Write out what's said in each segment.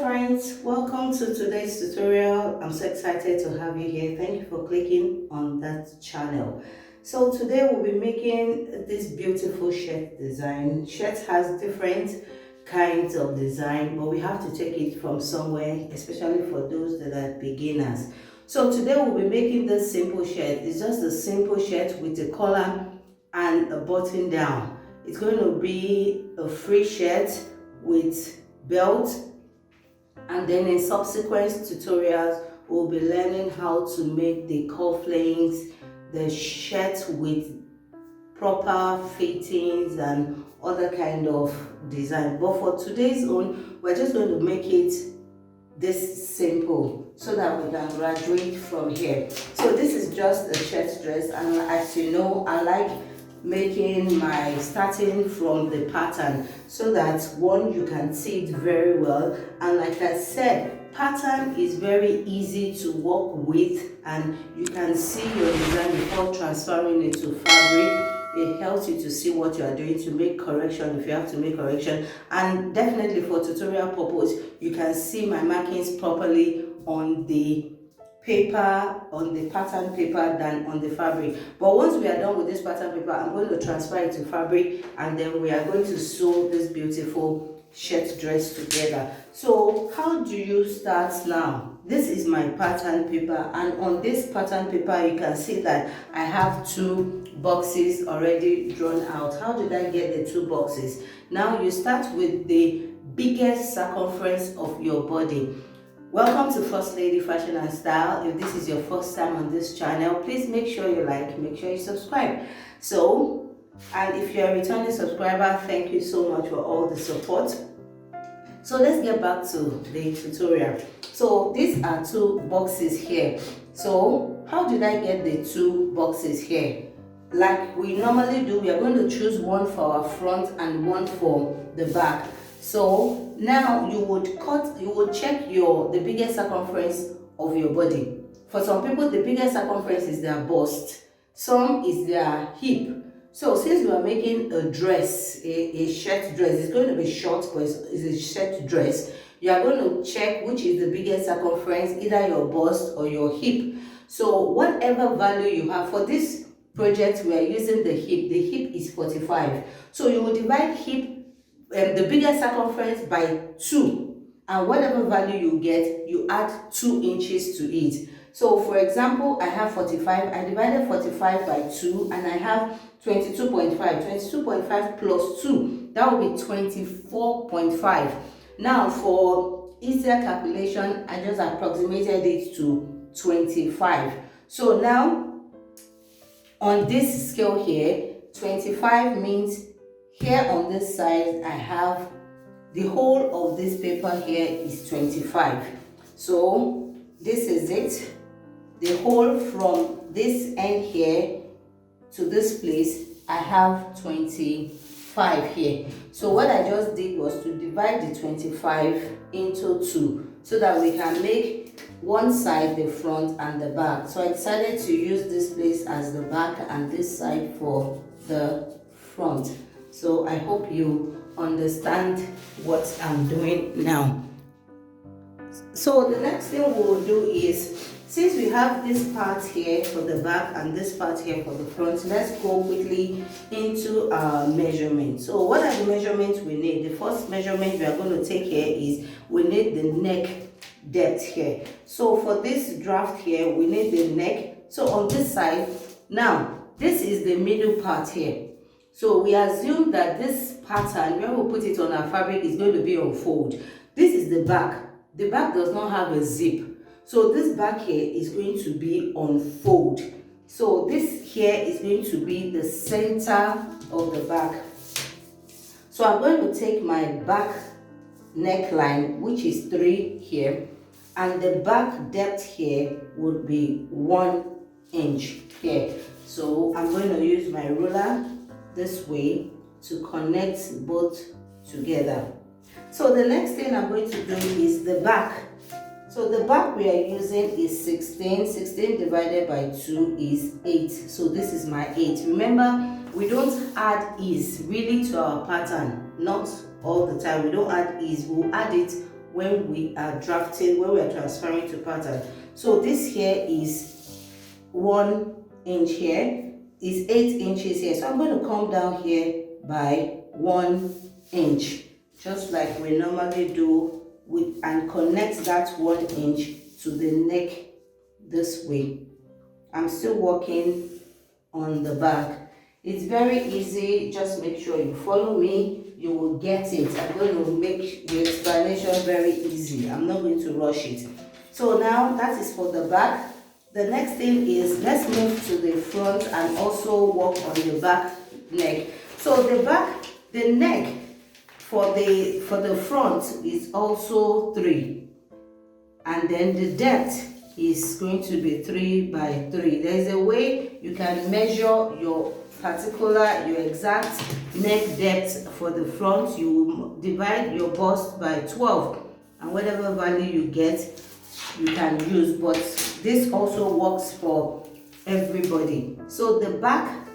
friends, welcome to today's tutorial. I'm so excited to have you here. Thank you for clicking on that channel. So today we'll be making this beautiful shirt design. Shirts has different kinds of design, but we have to take it from somewhere, especially for those that are beginners. So today we'll be making this simple shirt. It's just a simple shirt with a collar and a button down. It's going to be a free shirt with belt, and then in subsequent tutorials we'll be learning how to make the cufflinks, the shirt with proper fittings and other kind of design. But for today's own, we're just going to make it this simple so that we can graduate from here. So this is just a shirt dress, and as you know, I like making my starting from the pattern so that one, you can see it very well, and like I said, pattern is very easy to work with and you can see your design before transferring it to fabric. It helps you to see what you are doing, to make correction if you have to make correction, and definitely for tutorial purpose you can see my markings properly on the paper, on the pattern paper, than on the fabric. But once we are done with this pattern paper, I'm going to transfer it to fabric, and then we are going to sew this beautiful shirt dress together. So how do you start now? This is my pattern paper, and on this pattern paper you can see that I have two boxes already drawn out. How did I get the two boxes? Now you start with the biggest circumference of your body. Welcome to First Lady Fashion and Style. If this is your first time on this channel, please make sure you like, make sure you subscribe. And if you're a returning subscriber, thank you so much for all the support. So let's get back to the tutorial. So these are two boxes here. So how did I get the two boxes here? Like we normally do, we are going to choose one for our front and one for the back. So now you would check the biggest circumference of your body. For some people, the biggest circumference is their bust. Some is their hip. So since we are making a dress, a shirt dress, it's going to be short, but it's a shirt dress. You are going to check which is the biggest circumference, either your bust or your hip. So whatever value you have for this project, we are using the hip. The hip is 45. So you will divide hip, the biggest circumference, by 2, and whatever value you get, you add 2 inches to it. So for example, I have 45, I divided 45 by 2, and I have 22.5. 22.5 plus 2, that will be 24.5. Now for easier calculation, I just approximated it to 25. So now on this scale here, 25 means here on this side I have the whole of this paper here is 25. So this is it. The whole from this end here to this place, I have 25 here. So what I just did was to divide the 25 into 2 so that we can make one side the front and the back. So I decided to use this place as the back and this side for the front. So I hope you understand what I'm doing now. So the next thing we'll do is, since we have this part here for the back and this part here for the front, let's go quickly into our measurement. So what are the measurements we need? The first measurement we are going to take here is we need the neck depth here. So for this draft here, we need the neck. So on this side, now this is the middle part here. So we assume that this pattern, when we put it on our fabric, is going to be on fold. This is the back. The back does not have a zip. So this back here is going to be on fold. So this here is going to be the center of the back. So I'm going to take my back neckline, which is 3 here, and the back depth here would be 1 inch here. So I'm going to use my ruler this way to connect both together. So the next thing I'm going to do is the back. So the back we are using is 16. 16 divided by 2 is 8. So this is my 8. Remember, we don't add ease really to our pattern. Not all the time. We don't add ease. We'll add it when we are drafting, when we are transferring to pattern. So this here is 1 inch, here is 8 inches here, so I'm going to come down here by 1 inch, just like we normally do, with and connect that 1 inch to the neck this way. I'm still working on the back. It's very easy, just make sure you follow me, you will get it. I'm going to make the explanation very easy. I'm not going to rush it. So now that is for the back. The next thing is, let's move to the front and also work on the back neck. So the neck for the front is also 3, and then the depth is going to be 3 by 3. There's a way you can measure your exact neck depth for the front. You divide your bust by 12, and whatever value you get, you can use, but this also works for everybody. So the back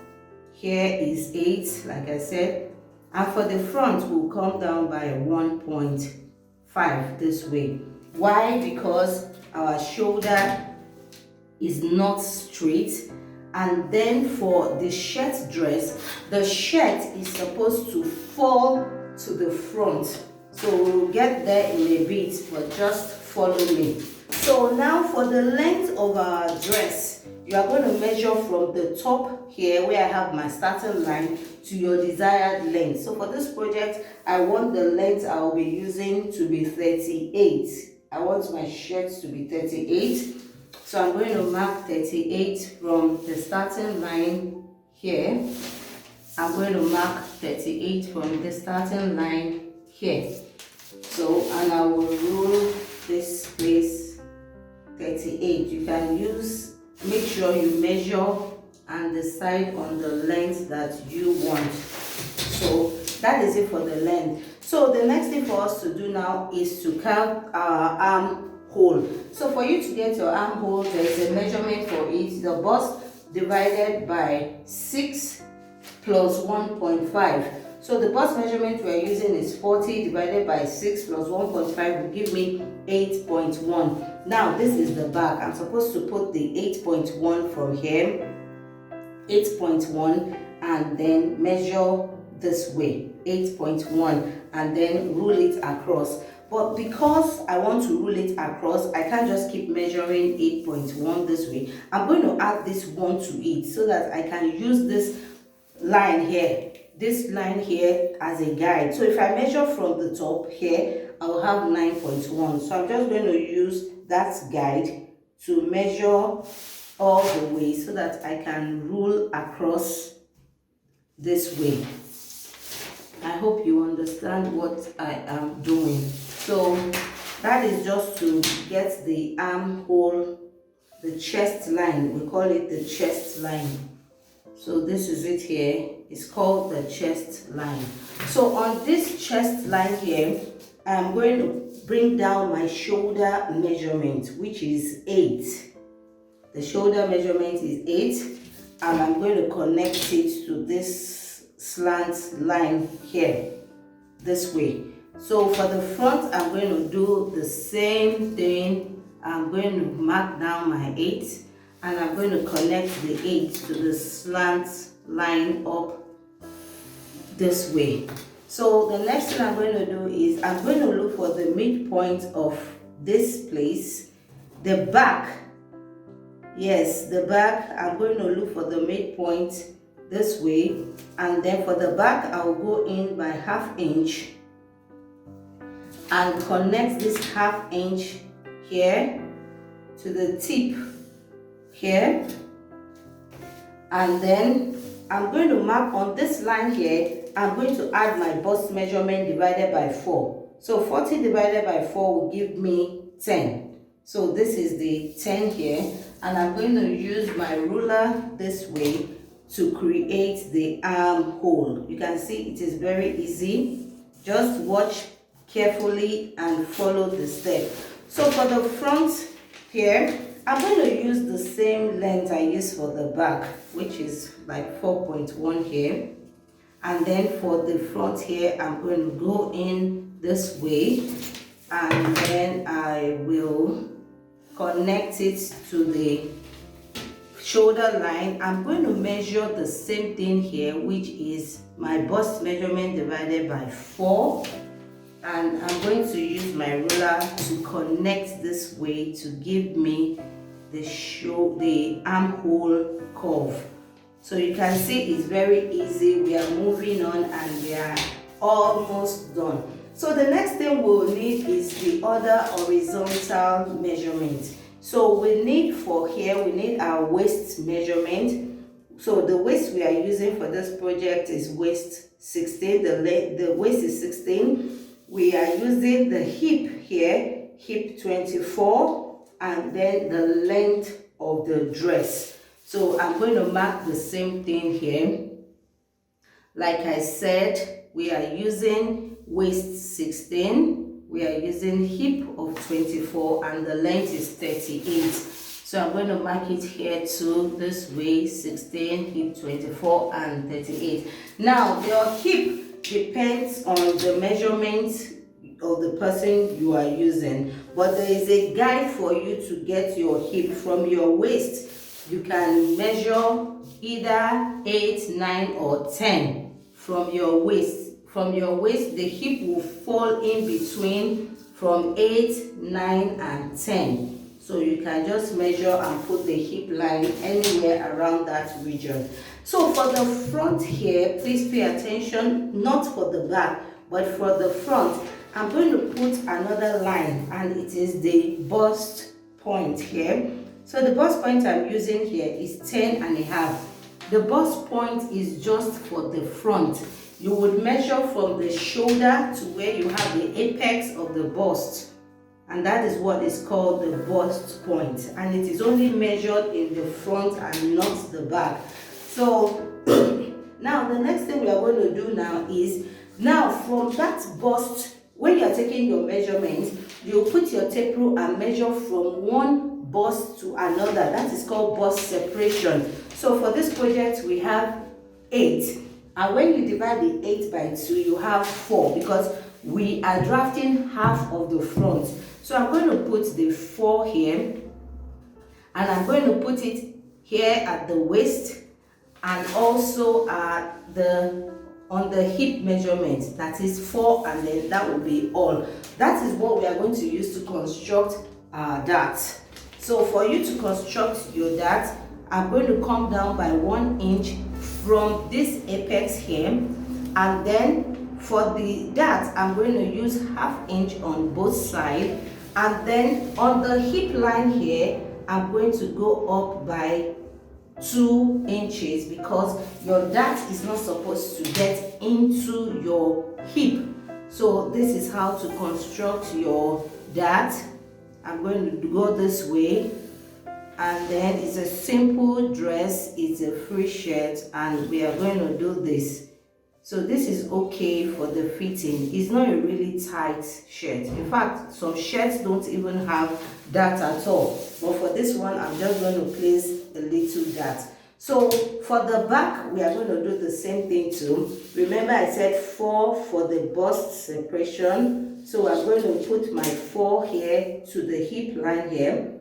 here is 8, like I said, and for the front we'll come down by 1.5 this way. Why? Because our shoulder is not straight, and then for the shirt dress, the shirt is supposed to fall to the front. So we'll get there in a bit, but just follow me. So now for the length of our dress, you are going to measure from the top here where I have my starting line to your desired length. So for this project, I want the length I will be using to be 38. I want my shirt to be 38. So I'm going to mark 38 from the starting line here. I'm going to mark 38 from the starting line here. So, and I will rule this place 38. You can make sure you measure and decide on the length that you want. So that is it for the length. So the next thing for us to do now is to carve our armhole. So for you to get your armhole, there is a measurement for it. The bust divided by 6 plus 1.5. So the bust measurement we are using is 40 divided by 6 plus 1.5 will give me 8.1. Now this is the back. I'm supposed to put the 8.1 from here, 8.1, and then measure this way, 8.1, and then rule it across. But because I want to rule it across, I can't just keep measuring 8.1 this way. I'm going to add this 1 to it so that I can use this line here as a guide. So if I measure from the top here, I will have 9.1. So I'm just going to use that guide to measure all the way so that I can rule across this way. I hope you understand what I am doing. So that is just to get the armhole, the chest line. We call it the chest line. So this is it here. It's called the chest line. So on this chest line here, I'm going to bring down my shoulder measurement, which is 8. The shoulder measurement is 8, and I'm going to connect it to this slant line here, this way. So for the front, I'm going to do the same thing. I'm going to mark down my 8, and I'm going to connect the 8 to the slant line up this way. So the next thing I'm going to do is I'm going to look for the midpoint of this place, the back. Yes, the back, I'm going to look for the midpoint this way, and then for the back I will go in by 1/2 inch and connect this 1/2 inch here to the tip here, and then I'm going to mark on this line here. I'm going to add my bust measurement divided by 4. So 40 divided by 4 will give me 10. So this is the 10 here, and I'm going to use my ruler this way to create the armhole. You can see it is very easy. Just watch carefully and follow the step. So for the front here, I'm going to use the same length I used for the back, which is like 4.1 here. And then for the front here, I'm going to go in this way and then I will connect it to the shoulder line. I'm going to measure the same thing here, which is my bust measurement divided by 4, and I'm going to use my ruler to connect this way to give me the armhole curve. So you can see it's very easy. We are moving on and we are almost done. So the next thing we'll need is the other horizontal measurement. So we need for here, we need our waist measurement. So the waist we are using for this project is waist 16. The waist is 16. We are using the hip here, hip 24, and then the length of the dress. So I'm going to mark the same thing here. Like I said, we are using waist 16, we are using hip of 24, and the length is 38. So I'm going to mark it here too, this way, 16, hip 24, and 38. Now, your hip depends on the measurement of the person you are using, but there is a guide for you to get your hip from your waist. You can measure either 8, 9, or 10 from your waist. From your waist, the hip will fall in between from 8, 9, and 10. So you can just measure and put the hip line anywhere around that region. So for the front here, please pay attention, not for the back, but for the front. I'm going to put another line, and it is the bust point here. So the bust point I'm using here is 10.5. The bust point is just for the front. You would measure from the shoulder to where you have the apex of the bust, and that is what is called the bust point, and it is only measured in the front and not the back. So now the next thing we are going to do now is, now from that bust, when you are taking your measurement, you put your tape rule and measure from one bust to another. That is called bust separation. So for this project we have 8, and when you divide the 8 by 2, you have 4, because we are drafting half of the front. So I'm going to put the 4 here, and I'm going to put it here at the waist, and also at on the hip measurement. That is 4, and then that will be all. That is what we are going to use to construct our dart. So for you to construct your dart, I'm going to come down by 1 inch from this apex here, and then for the dart I'm going to use ½ inch on both sides, and then on the hip line here I'm going to go up by 2 inches, because your dart is not supposed to get into your hip. So this is how to construct your dart. I'm going to go this way, and then it's a simple dress, it's a free shirt, and we are going to do this. So this is okay for the fitting. It's not a really tight shirt. In fact, some shirts don't even have dart at all, but for this one I'm just going to place a little dart. So for the back we are going to do the same thing too. Remember I said 4 for the bust separation, so I'm going to put my 4 here to the hip line here.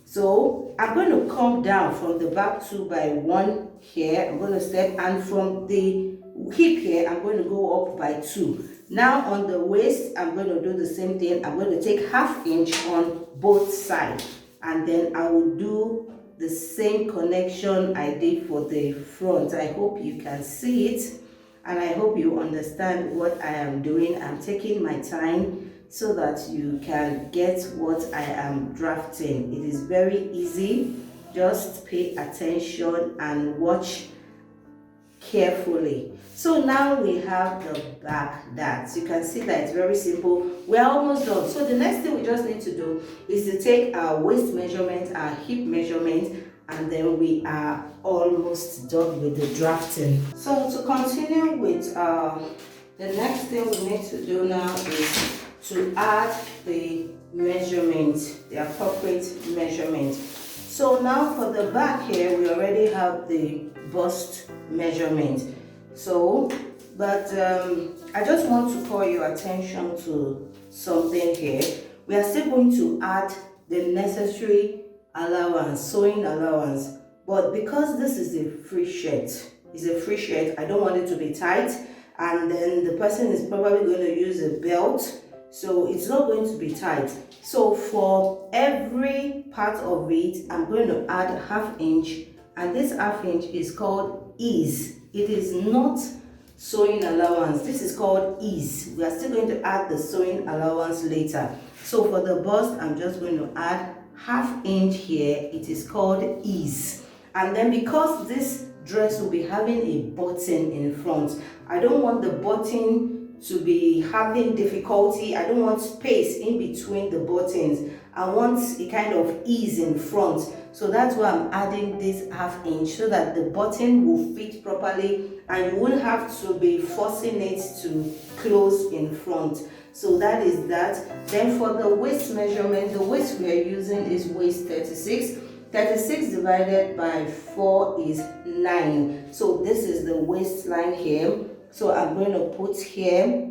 So I'm going to come down from the back 2 by 1 here. I'm going to step, and from the hip here I'm going to go up by 2. Now on the waist I'm going to do the same thing. I'm going to take ½ inch on both sides, and then I will do the same connection I did for the front. I hope you can see it, and I hope you understand what I am doing. I'm taking my time so that you can get what I am drafting. It is very easy. Just pay attention and watch carefully. So now we have the back dart. You can see that it's very simple. We're almost done. So the next thing we just need to do is to take our waist measurement, our hip measurement, and then we are almost done with the drafting. So to continue with the next thing we need to do now is to add the measurement, the appropriate measurement. So now for the back here, we already have the bust measurement. So, but I just want to call your attention to something here. We are still going to add the necessary allowance, sewing allowance, but because this is a free shirt, I don't want it to be tight, and then the person is probably going to use a belt, so it's not going to be tight. So for every part of it, I'm going to add ½ inch, and this ½ inch is called ease. It is not sewing allowance. This is called ease. We are still going to add the sewing allowance later. So for the bust, I'm just going to add ½ inch here. It is called ease. And then because this dress will be having a button in front, I don't want the button to be having difficulty. I don't want space in between the buttons. I want a kind of ease in front. So that's why I'm adding this ½ inch, so that the button will fit properly and you won't have to be forcing it to close in front. So that is that. Then for the waist measurement, the waist we are using is waist 36. 36 divided by 4 is 9. So this is the waistline here. So I'm going to put here,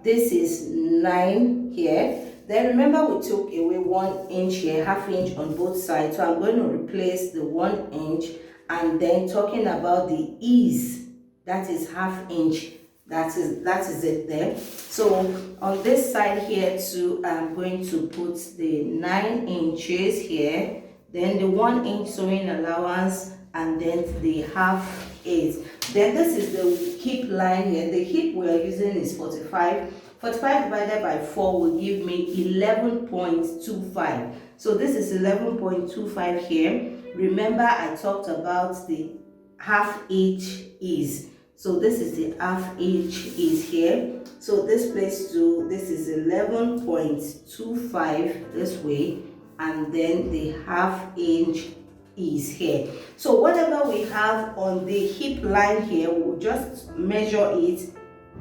this is 9 here. Then remember we took away 1 inch here, ½ inch on both sides. So I'm going to replace the 1 inch, and then talking about the ease, that is ½ inch. That is it there. So on this side here too, I'm going to put the 9 inches here, then the 1 inch sewing allowance, and then the ½ inch. Then this is the hip line here. The hip we are using is 45. 45 divided by 4 will give me 11.25. So this is 11.25 here. Remember I talked about the ½ inch is. So this is the ½ inch is here. So this place too, this is 11.25 this way, and then the ½ inch is here. So whatever we have on the hip line here, we'll just measure it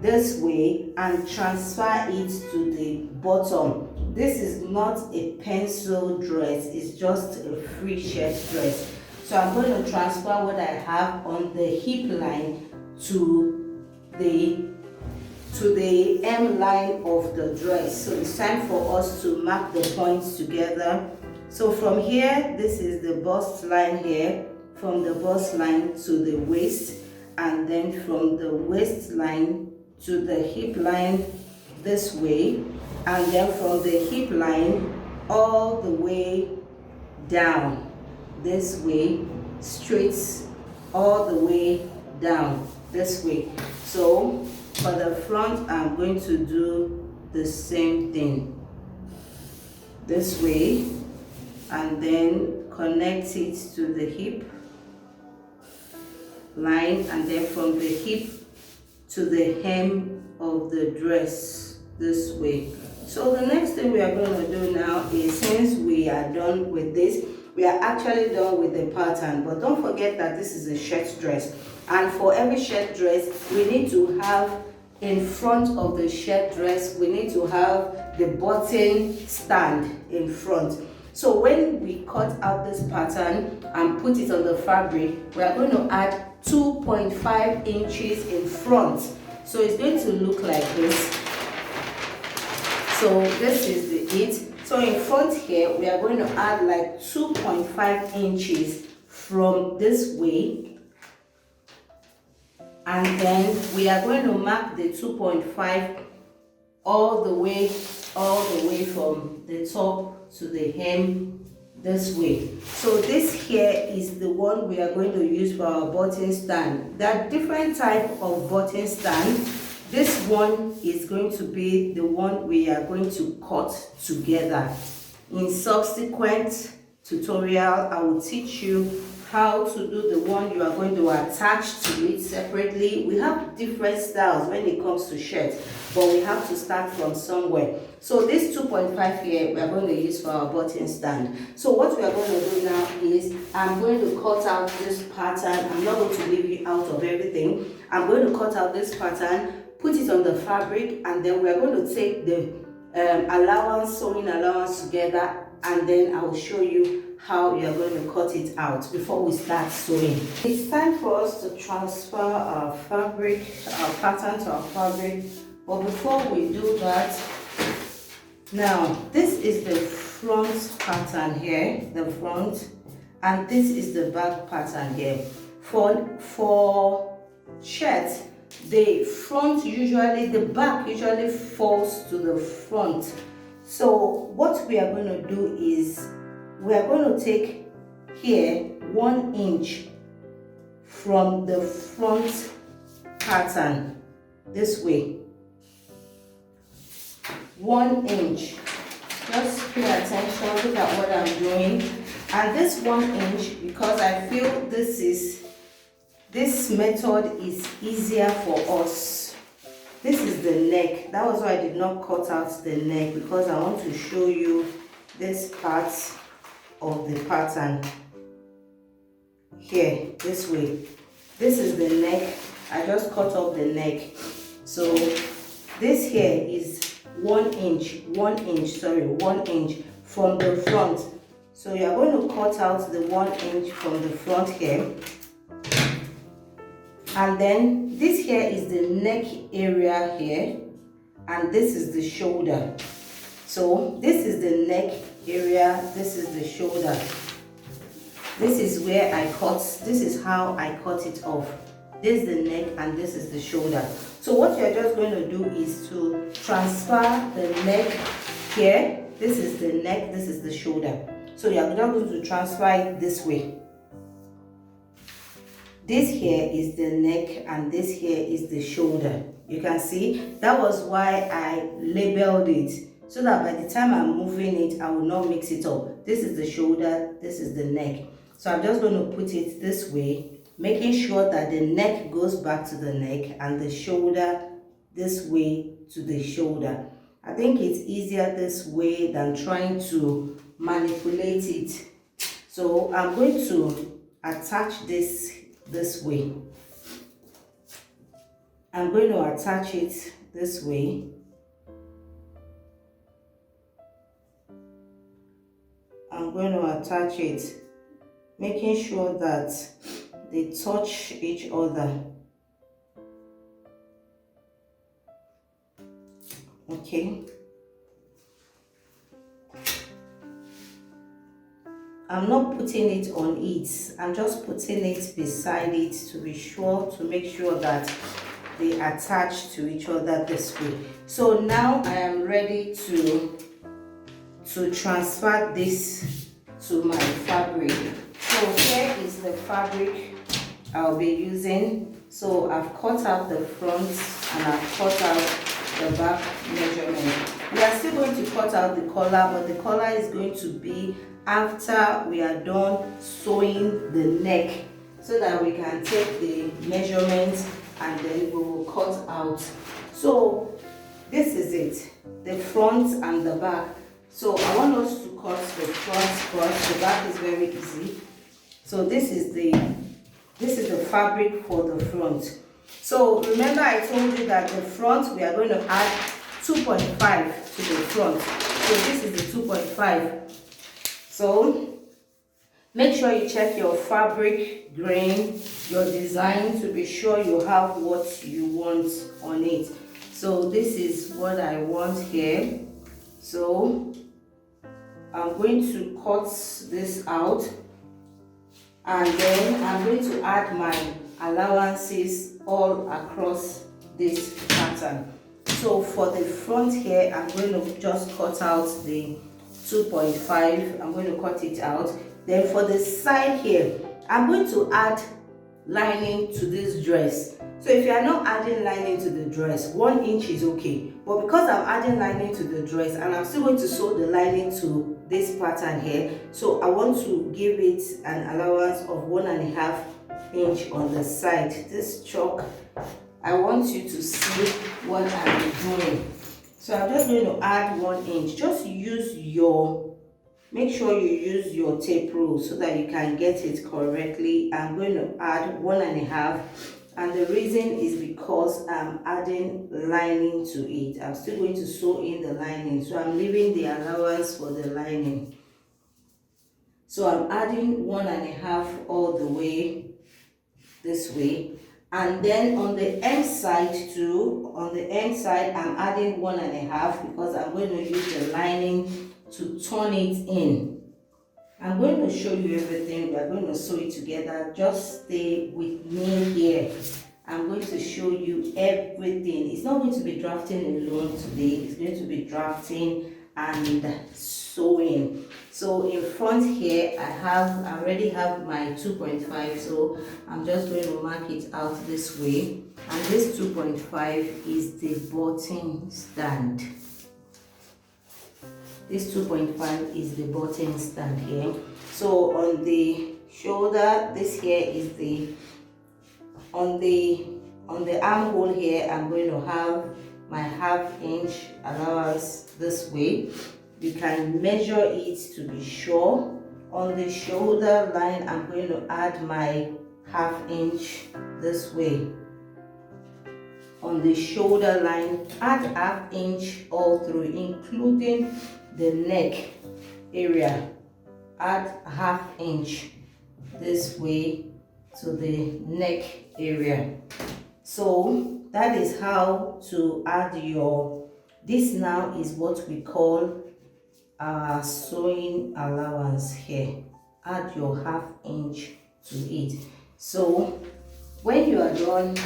this way and transfer it to the bottom. This is not a pencil dress, it's just a free shirt dress. So I'm going to transfer what I have on the hip line to the hem line of the dress. So it's time for us to mark the points together. So from here, this is the bust line here, from the bust line to the waist, and then from the waistline to the hip line this way, and then from the hip line all the way down this way, straight all the way down this way. So for the front, I'm going to do the same thing this way, and then connect it to the hip line, and then from the hip to the hem of the dress this way. So the next thing we are going to do now is, since we are done with this, we are actually done with the pattern, but don't forget that this is a shirt dress, and for every shirt dress we need to have in front of the shirt dress, we need to have the button stand in front. So when we cut out this pattern and put it on the fabric, we are going to add 2.5 inches in front. So it's going to look like this. So this is the it. So in front here, we are going to add like 2.5 inches from this way. And then we are going to mark the 2.5 all the way from the top to the hem this way. So this here is the one we are going to use for our button stand. There are different type of button stand. This one is going to be the one we are going to cut together. In subsequent tutorial, I will teach you how to do the one you are going to attach to it separately. We have different styles when it comes to shirts, but we have to start from somewhere. So this 2.5 here, we are going to use for our button stand. So what we are going to do now is, I'm going to cut out this pattern. I'm not going to leave you out of everything. I'm going to cut out this pattern, put it on the fabric, and then we are going to take the sewing allowance together, and then I will show you how you are going to cut it out before we start sewing. It's time for us to transfer our fabric, our pattern to our fabric, but before we do that, Now this is the front pattern here, the front, and this is the back pattern here. For shirts, the front usually, the back usually falls to the front. So what we are going to do is we are going to take here 1 inch from the front pattern this way. 1 inch. Just pay attention, look at what I'm doing. And this 1 inch, because I feel this method is easier for us. This is the neck. That was why I did not cut out the neck, because I want to show you this part of the pattern here, this way. This is the neck. I just cut off the neck. So this here is 1 inch from the front. So you are going to cut out the 1 inch from the front here, and then this here is the neck area here, and this is the shoulder. So this is the neck area, this is the shoulder. This is where I cut, this is how I cut it off. This is the neck and this is the shoulder. So what you're just going to do is to transfer the neck here. This is the neck, this is the shoulder. So you're just going to transfer it this way. This here is the neck and this here is the shoulder. You can see that was why I labeled it, so that by the time I'm moving it, I will not mix it up. This is the shoulder, this is the neck. So I'm just going to put it this way, making sure that the neck goes back to the neck and the shoulder this way to the shoulder. I think it's easier this way than trying to manipulate it. So I'm going to attach this way. I'm going to attach it this way. I'm going to attach it, making sure that they touch each other. Okay. I'm not putting it on it. I'm just putting it beside it to be sure, to make sure that they attach to each other this way. So now I am ready to transfer this to my fabric. So here is the fabric I'll be using. So I've cut out the front and I've cut out the back measurement. We are still going to cut out the collar, but the collar is going to be after we are done sewing the neck, so that we can take the measurements and then we will cut out. So this is it, the front and the back. So I want us to cut the front first. The back is very easy. So this is the fabric for the front. So remember I told you that the front, we are going to add 2.5 to the front. So this is the 2.5. So make sure you check your fabric grain, your design, to be sure you have what you want on it. So this is what I want here. So I'm going to cut this out, and then I'm going to add my allowances all across this pattern. So for the front here, I'm going to just cut out the 2.5. I'm going to cut it out. Then for the side here, I'm going to add lining to this dress. So if you are not adding lining to the dress, 1 inch is okay. But because I'm adding lining to the dress and I'm still going to sew the lining to this pattern here, so I want to give it an allowance of 1.5 inch on the side. This chalk, I want you to see what I'm doing. So I'm just going to add 1 inch. Just make sure you use your tape rule so that you can get it correctly. I'm going to add 1.5, and the reason is because I'm adding lining to it. I'm still going to sew in the lining, so I'm leaving the allowance for the lining. So I'm adding 1.5 all the way this way, And then on the end side too, on the end side I'm adding 1.5 because I'm going to use the lining to turn it in. I'm going to show you everything. We are going to sew it together. Just stay with me here. I'm going to show you everything. It's not going to be drafting alone today. It's going to be drafting and sewing. So in front here I already have my 2.5, so I'm just going to mark it out this way. And this 2.5 is the button stand. This 2.5 is the button stand here. So on the shoulder, this here is the on the armhole here, I'm going to have my 1/2 inch allowance this way. You can measure it to be sure. On the shoulder line, I'm going to add my 1/2 inch this way. On the shoulder line, add 1/2 inch all through, including the neck area. Add 1/2 inch this way to the neck area. So that is how to add your, this now is what we call our sewing allowance here. Add your 1/2 inch to it. So when you are done,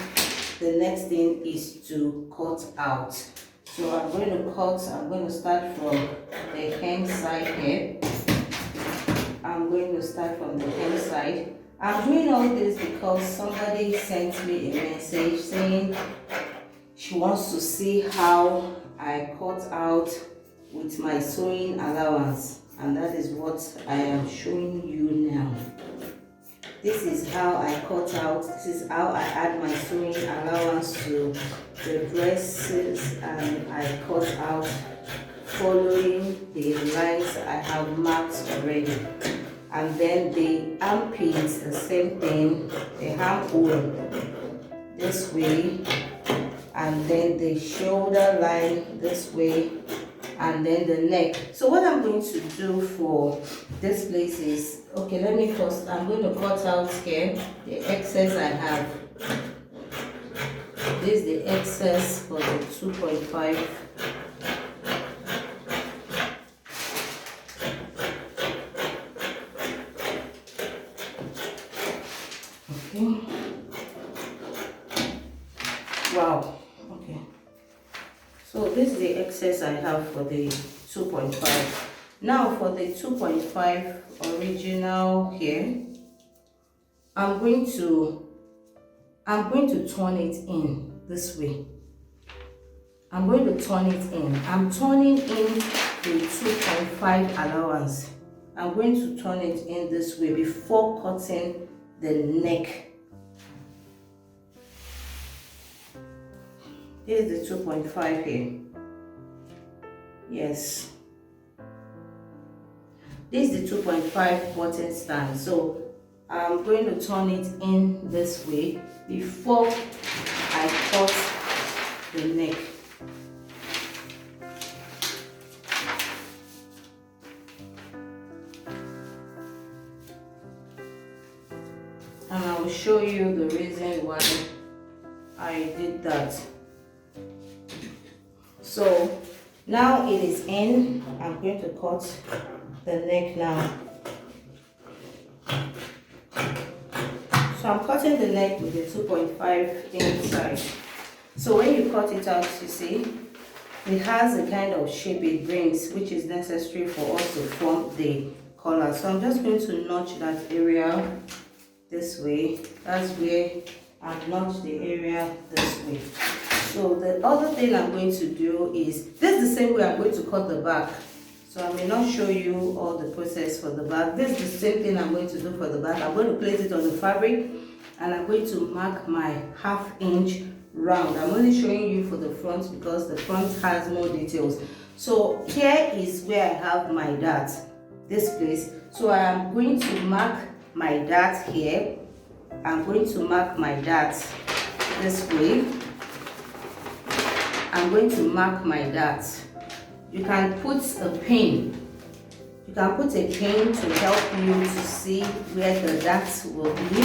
the next thing is to cut out. So I'm going to start from the hem side here. I'm going to start from the hem side. I'm doing all this because somebody sent me a message saying she wants to see how I cut out with my sewing allowance, and that is what I am showing you now. This is how I cut out, this is how I add my sewing allowance to the dresses, and I cut out following the lines I have marked already. And then the armpits, the same thing, the armhole this way, and then the shoulder line this way, and then the neck. So what I'm going to do for this place is, okay, let me first, I'm going to cut out here the excess I have. This is the excess for the 2.5. Okay. Wow. Okay. So this is the excess I have for the 2.5. Now for the 2.5 original here, I'm going to turn it in this way. I'm going to turn it in. I'm turning in the 2.5 allowance. I'm going to turn it in this way before cutting the neck. This is the 2.5 here. Yes. This is the 2.5 button stand. So I'm going to turn it in this way before I cut the neck. And I will show you the reason why I did that. So now it is in. I'm going to cut the neck now. So I'm cutting the neck with the 2.5 inside. So when you cut it out, you see, it has the kind of shape it brings, which is necessary for us to form the collar. So I'm just going to notch that area this way. That's where I notch the area this way. So the other thing I'm going to do is, this is the same way I'm going to cut the back. So I may not show you all the process for the back. This is the same thing I'm going to do for the back. I'm going to place it on the fabric and I'm going to mark my 1/2 inch round. I'm only showing you for the front because the front has more details. So here is where I have my dart, this place. So I am going to mark my dart here. I'm going to mark my dart this way. I'm going to mark my dart. You can put a pin. You can put a pin to help you to see where the dart will be.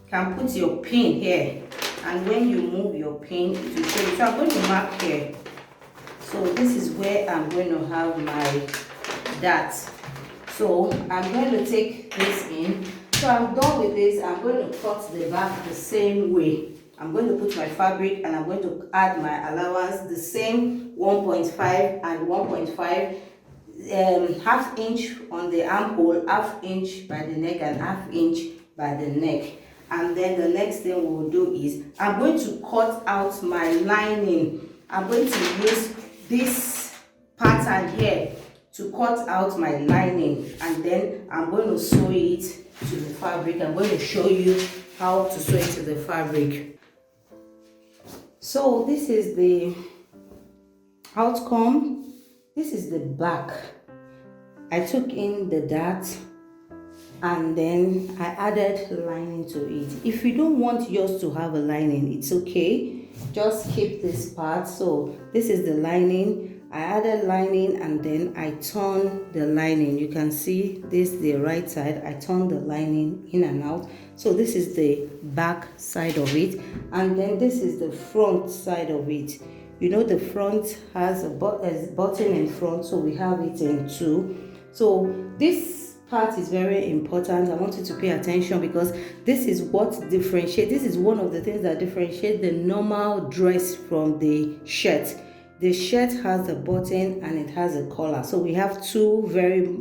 can put your pin here, and when you move your pin it will show you. So I'm going to mark here. So this is where I'm going to have my dart. So I'm going to take this in. So I'm done with this. I'm going to cut the back the same way. I'm going to put my fabric and I'm going to add my allowance the same 1.5 and 1.5, half inch on the armhole, half inch by the neck and half inch by the neck. And then the next thing we will do is I'm going to cut out my lining. I'm going to use this pattern here to cut out my lining, and then I'm going to sew it to the fabric. I'm going to show you how to sew it to the fabric. So this is the outcome. This is the back. I took in the dart and then I added lining to it. If you don't want yours to have a lining, it's okay. Just keep this part. So this is the lining. I added lining and then I turned the lining. You can see this, the right side. I turned the lining in and out. So this is the back side of it, and then this is the front side of it. You know, the front has a button in front, so we have it in two. So this part is very important. I want you to pay attention because this is what differentiates. This is one of the things that differentiate the normal dress from the shirt. The shirt has a button and it has a collar. So we have two very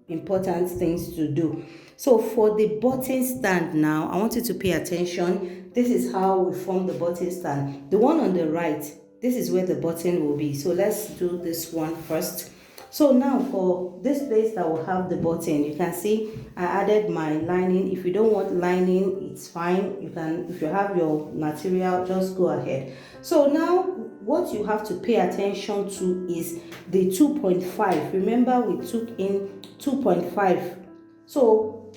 important things to do. So for the button stand now, I want you to pay attention. This is how we form the button stand. The one on the right, this is where the button will be. So let's do this one first. So now for this place that will have the button, you can see I added my lining. If you don't want lining, it's fine. You can, if you have your material, just go ahead. So now what you have to pay attention to is the 2.5. Remember we took in 2.5. So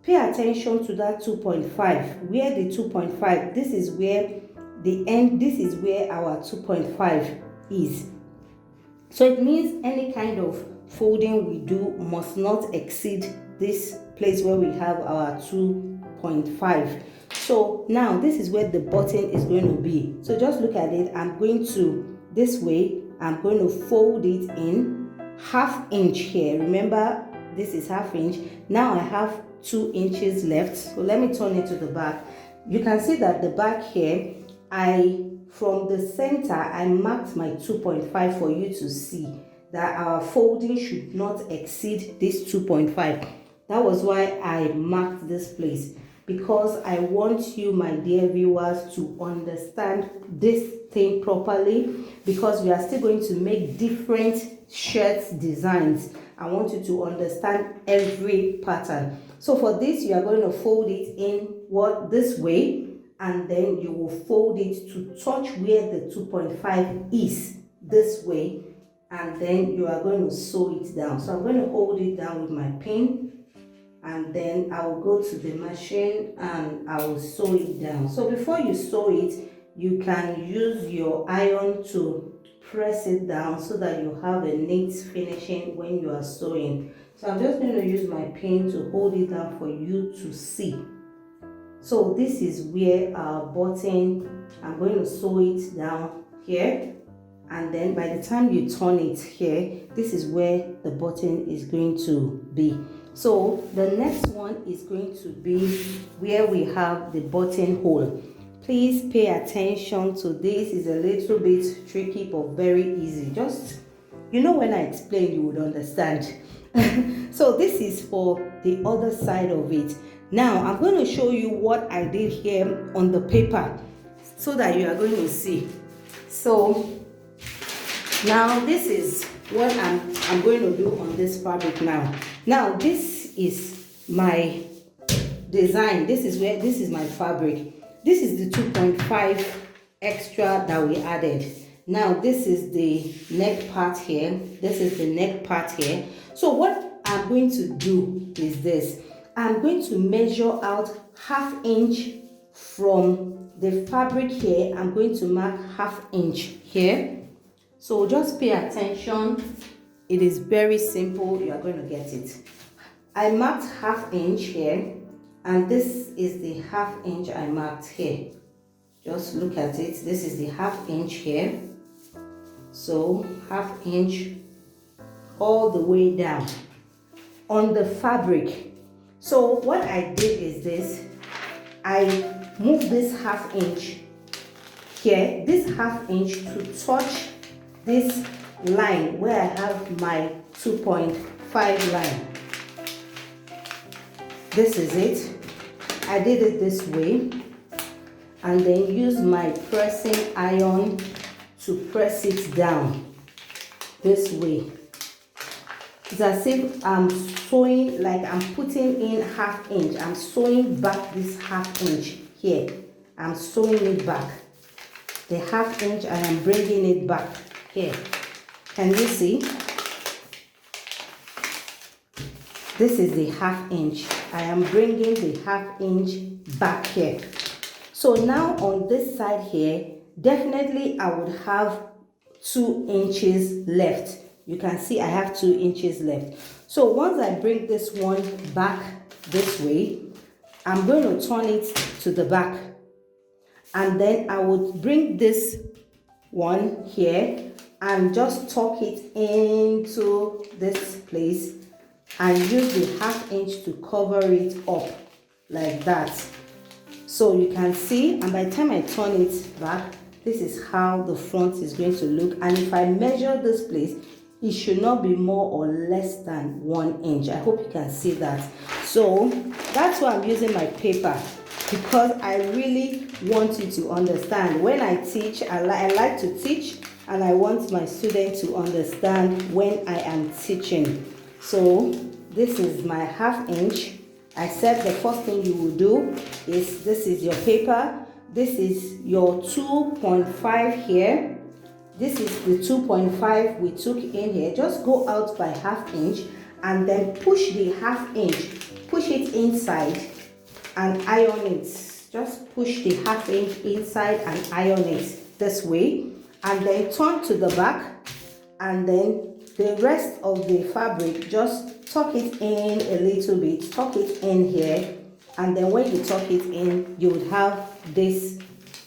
pay attention to that 2.5. Where the 2.5, this is where the end, this is where our 2.5 is. So it means any kind of folding we do must not exceed this place where we have our 2.5. So now this is where the button is going to be. So just look at it. I'm going to, this way, I'm going to fold it in half inch here. Remember, this is half inch. Now I have 2 inches left. So let me turn it to the back. You can see that the back here, from the center, I marked my 2.5 for you to see that our folding should not exceed this 2.5. That was why I marked this place, because I want you, my dear viewers, to understand this thing properly, because we are still going to make different shirt designs. I want you to understand every pattern. So for this, you are going to fold it in this way, and then you will fold it to touch where the 2.5 is, this way, and then you are going to sew it down. So I'm going to hold it down with my pin, and then I will go to the machine and I will sew it down. So before you sew it, you can use your iron to press it down so that you have a neat finishing when you are sewing. So I'm just going to use my pin to hold it down for you to see. So this is where our button, I'm going to sew it down here, and then by the time you turn it here, this is where the button is going to be. So the next one is going to be where we have the buttonhole. Please pay attention to this. It's a little bit tricky but very easy. Just, when I explain, you would understand. So this is for the other side of it. Now I'm going to show you what I did here on the paper so that you are going to see. So now this is what I'm going to do on this fabric now. Now this is my design. This is my fabric. This is the 2.5 extra that we added. Now this is the neck part here. This is the neck part here. So what I'm going to do is this. I'm going to measure out half inch from the fabric here. I'm going to mark half inch here. So just pay attention. It is very simple. You are going to get it. I marked half inch here. And this is the 1/2 inch I marked here. Just look at it. This is the 1/2 inch here. So 1/2 inch all the way down on the fabric. So what I did is this. I moved this 1/2 inch here, this 1/2 inch to touch this line where I have my 2.5 line. This is it. I did it this way and then use my pressing iron to press it down this way. It's as if I'm sewing, like I'm putting in 1/2 inch. I'm sewing back this 1/2 inch here. I'm sewing it back. The 1/2 inch, I am bringing it back here. Can you see? This is the 1/2 inch. I am bringing the 1/2 inch back here. So now on this side here, definitely I would have 2 inches left. You can see I have 2 inches left. So once I bring this one back this way, I'm going to turn it to the back. And then I would bring this one here and just tuck it into this place and use the 1/2 inch to cover it up like that. So you can see, and by the time I turn it back, this is how the front is going to look. And if I measure this place, it should not be more or less than 1 inch. I hope you can see that. So that's why I'm using my paper, because I really want you to understand. When I teach, I like to teach, and I want my students to understand when I am teaching. So this is my 1/2 inch. I said the first thing you will do is, this is your paper, this is your 2.5 here. This is the 2.5 we took in here. Just go out by 1/2 inch and then push the 1/2 inch, push it inside and iron it. Just push the 1/2 inch inside and iron it this way, and then turn to the back, and then the rest of the fabric, just tuck it in a little bit, tuck it in here, and then when you tuck it in, you would have this.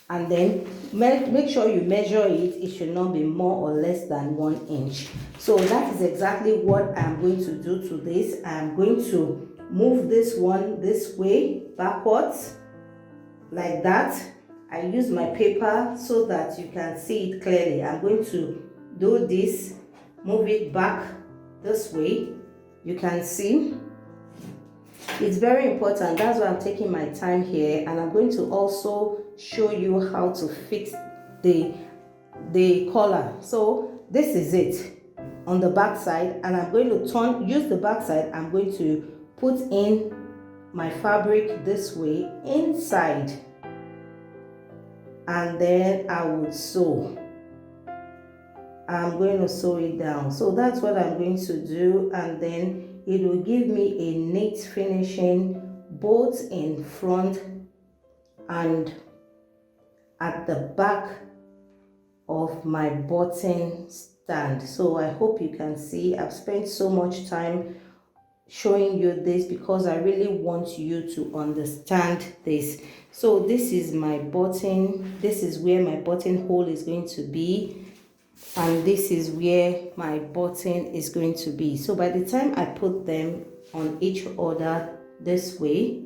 And then make sure you measure it. It should not be more or less than 1 inch. So that is exactly what I'm going to do to this. I'm going to move this one this way, backwards, like that. I use my paper so that you can see it clearly. I'm going to do this, move it back this way. You can see. It's very important. That's why I'm taking my time here, and I'm going to also show you how to fix the collar. So this is it on the back side, and I'm going to use the back side. I'm going to put in my fabric this way inside, and then I would sew. I'm going to sew it down. So that's what I'm going to do, and then it will give me a neat finishing both in front and at the back of my button stand. So I hope you can see. I've spent so much time showing you this because I really want you to understand this. So this is my button. This is where my buttonhole is going to be, and this is where my button is going to be. So by the time I put them on each other this way,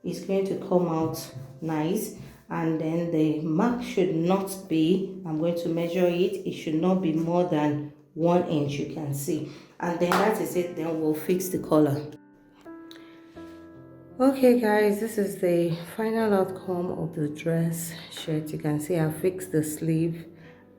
it's going to come out nice. And then the mark should not be, I'm going to measure it, it should not be more than 1 inch, you can see. And then that is it. Then we'll fix the collar. Okay guys, this is the final outcome of the dress shirt. You can see I fixed the sleeve,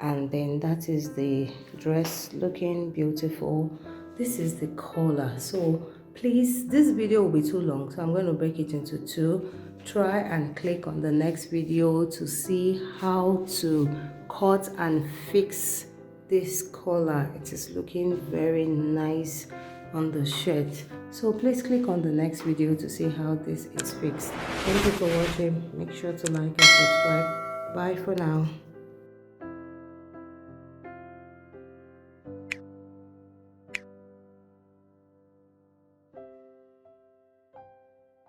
and then that is the dress looking beautiful. This is the collar. So please, this video will be too long, so I'm going to break it into 2. Try and click on the next video to see how to cut and fix this collar. It is looking very nice on the shirt. So please click on the next video to see how this is fixed. Thank you for watching. Make sure to like and subscribe. Bye for now.